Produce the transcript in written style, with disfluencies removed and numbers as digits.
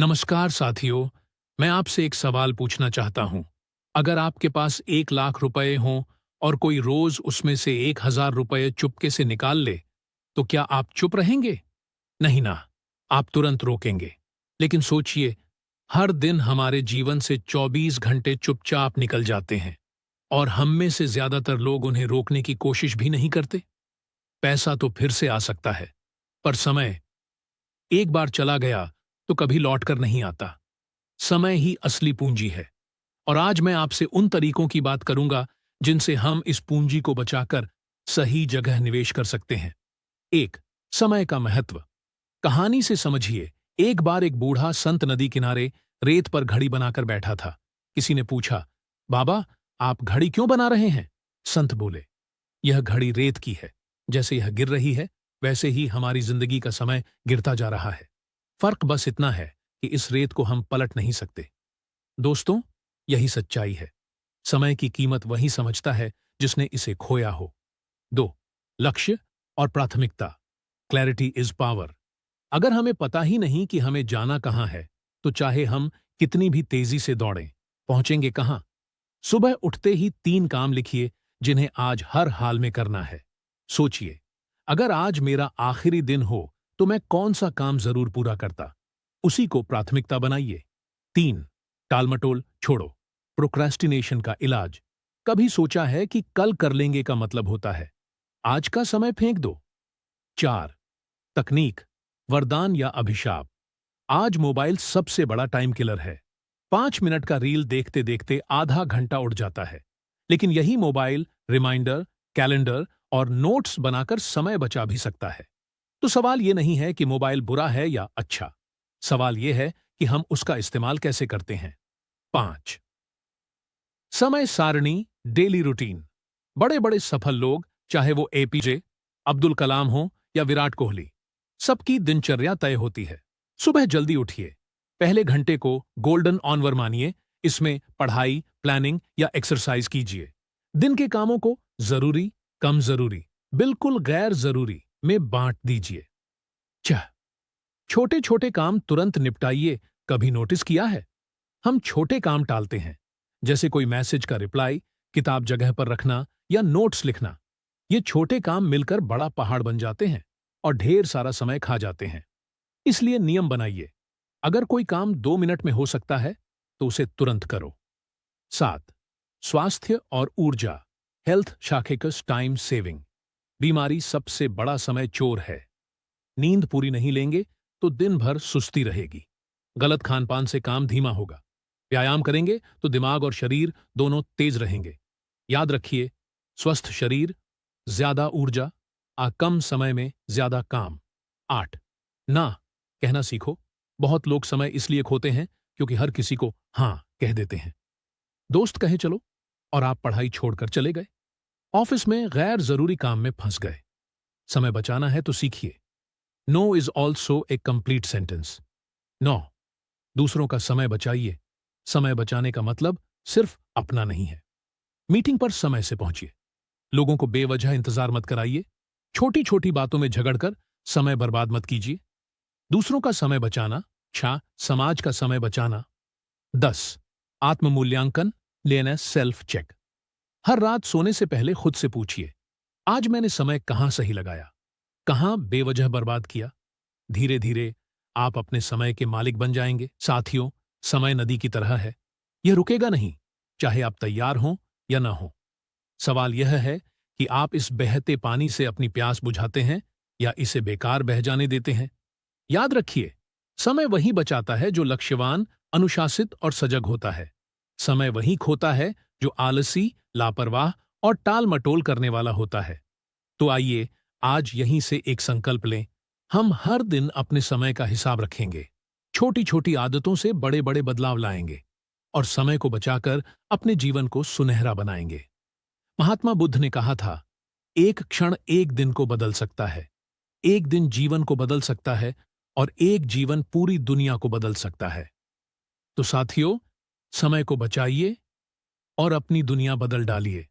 नमस्कार साथियों, मैं आपसे एक सवाल पूछना चाहता हूं। अगर आपके पास 1 लाख रुपए हों और कोई रोज उसमें से 1,000 रुपए चुपके से निकाल ले, तो क्या आप चुप रहेंगे? नहीं ना, आप तुरंत रोकेंगे। लेकिन सोचिए, हर दिन हमारे जीवन से 24 घंटे चुपचाप निकल जाते हैं और हम में से ज्यादातर लोग उन्हें रोकने की कोशिश भी नहीं करते। पैसा तो फिर से आ सकता है, पर समय एक बार चला गया तो कभी लौट कर नहीं आता। समय ही असली पूंजी है और आज मैं आपसे उन तरीकों की बात करूंगा जिनसे हम इस पूंजी को बचाकर सही जगह निवेश कर सकते हैं। एक, समय का महत्व। कहानी से समझिए, एक बार एक बूढ़ा संत नदी किनारे रेत पर घड़ी बनाकर बैठा था। किसी ने पूछा, बाबा, आप घड़ी क्यों बना रहे हैं? संत बोले, यह घड़ी रेत की है। जैसे यह गिर रही है, वैसे ही हमारी जिंदगी का समय गिरता जा रहा है। फर्क बस इतना है कि इस रेत को हम पलट नहीं सकते। दोस्तों, यही सच्चाई है। समय की कीमत वही समझता है जिसने इसे खोया हो। दो, लक्ष्य और प्राथमिकता। Clarity is power. अगर हमें पता ही नहीं कि हमें जाना कहां है, तो चाहे हम कितनी भी तेजी से दौड़ें, पहुंचेंगे कहां? सुबह उठते ही 3 काम लिखिए जिन्हें आज हर हाल में करना है। सोचिए, अगर आज मेरा आखिरी दिन हो तो मैं कौन सा काम जरूर पूरा करता? उसी को प्राथमिकता बनाइए। 3, टालमटोल छोड़ो। प्रोक्रेस्टिनेशन का इलाज। कभी सोचा है कि कल कर लेंगे का मतलब होता है आज का समय फेंक दो। 4, तकनीक, वरदान या अभिशाप। आज मोबाइल सबसे बड़ा टाइम किलर है। 5 मिनट का रील देखते देखते आधा घंटा उड़ जाता है, लेकिन यही मोबाइल रिमाइंडर, कैलेंडर और नोट्स बनाकर समय बचा भी सकता है। तो सवाल यह नहीं है कि मोबाइल बुरा है या अच्छा, सवाल यह है कि हम उसका इस्तेमाल कैसे करते हैं। 5, समय सारणी, डेली रूटीन। बड़े बड़े सफल लोग, चाहे वो एपीजे अब्दुल कलाम हो या विराट कोहली, सबकी दिनचर्या तय होती है। सुबह जल्दी उठिए, पहले घंटे को गोल्डन ऑनवर मानिए। इसमें पढ़ाई, प्लानिंग या एक्सरसाइज कीजिए। दिन के कामों को जरूरी, कम जरूरी, बिल्कुल गैर जरूरी में बांट दीजिए। छह, छोटे छोटे काम तुरंत निपटाइए। कभी नोटिस किया है, हम छोटे काम टालते हैं, जैसे कोई मैसेज का रिप्लाई, किताब जगह पर रखना या नोट्स लिखना। ये छोटे काम मिलकर बड़ा पहाड़ बन जाते हैं और ढेर सारा समय खा जाते हैं। इसलिए नियम बनाइए, अगर कोई काम 2 मिनट में हो सकता है तो उसे तुरंत करो। 7, स्वास्थ्य और ऊर्जा, हेल्थ शाखेकस टाइम सेविंग। बीमारी सबसे बड़ा समय चोर है। नींद पूरी नहीं लेंगे तो दिन भर सुस्ती रहेगी। गलत खानपान से काम धीमा होगा। व्यायाम करेंगे तो दिमाग और शरीर दोनों तेज रहेंगे। याद रखिए, स्वस्थ शरीर, ज्यादा ऊर्जा, कम समय में ज्यादा काम। 8, ना कहना सीखो। बहुत लोग समय इसलिए खोते हैं क्योंकि हर किसी को हां कह देते हैं। दोस्त कहे चलो और आप पढ़ाई छोड़कर चले गए। ऑफिस में गैर जरूरी काम में फंस गए। समय बचाना है तो सीखिए, no is also a complete sentence. 9, दूसरों का समय बचाइए। समय बचाने का मतलब सिर्फ अपना नहीं है। मीटिंग पर समय से पहुंचिए। लोगों को बेवजह इंतजार मत कराइए। छोटी छोटी बातों में झगड़कर समय बर्बाद मत कीजिए। दूसरों का समय बचाना, समाज का समय बचाना। 10, आत्म मूल्यांकन, लेना सेल्फ चेक। हर रात सोने से पहले खुद से पूछिए, आज मैंने समय कहां सही लगाया, कहां बेवजह बर्बाद किया। धीरे धीरे आप अपने समय के मालिक बन जाएंगे। साथियों, समय नदी की तरह है, यह रुकेगा नहीं, चाहे आप तैयार हों या ना हो। सवाल यह है कि आप इस बहते पानी से अपनी प्यास बुझाते हैं या इसे बेकार बह जाने देते हैं। याद रखिए, समय वही बचाता है जो लक्ष्यवान, अनुशासित और सजग होता है। समय वही खोता है जो आलसी, लापरवाह और टाल मटोल करने वाला होता है। तो आइए आज यहीं से एक संकल्प लें, हम हर दिन अपने समय का हिसाब रखेंगे, छोटी छोटी आदतों से बड़े बड़े बदलाव लाएंगे और समय को बचाकर अपने जीवन को सुनहरा बनाएंगे। महात्मा बुद्ध ने कहा था, एक क्षण एक दिन को बदल सकता है, एक दिन जीवन को बदल सकता है और एक जीवन पूरी दुनिया को बदल सकता है। तो साथियों, समय को बचाइए और अपनी दुनिया बदल डालिए।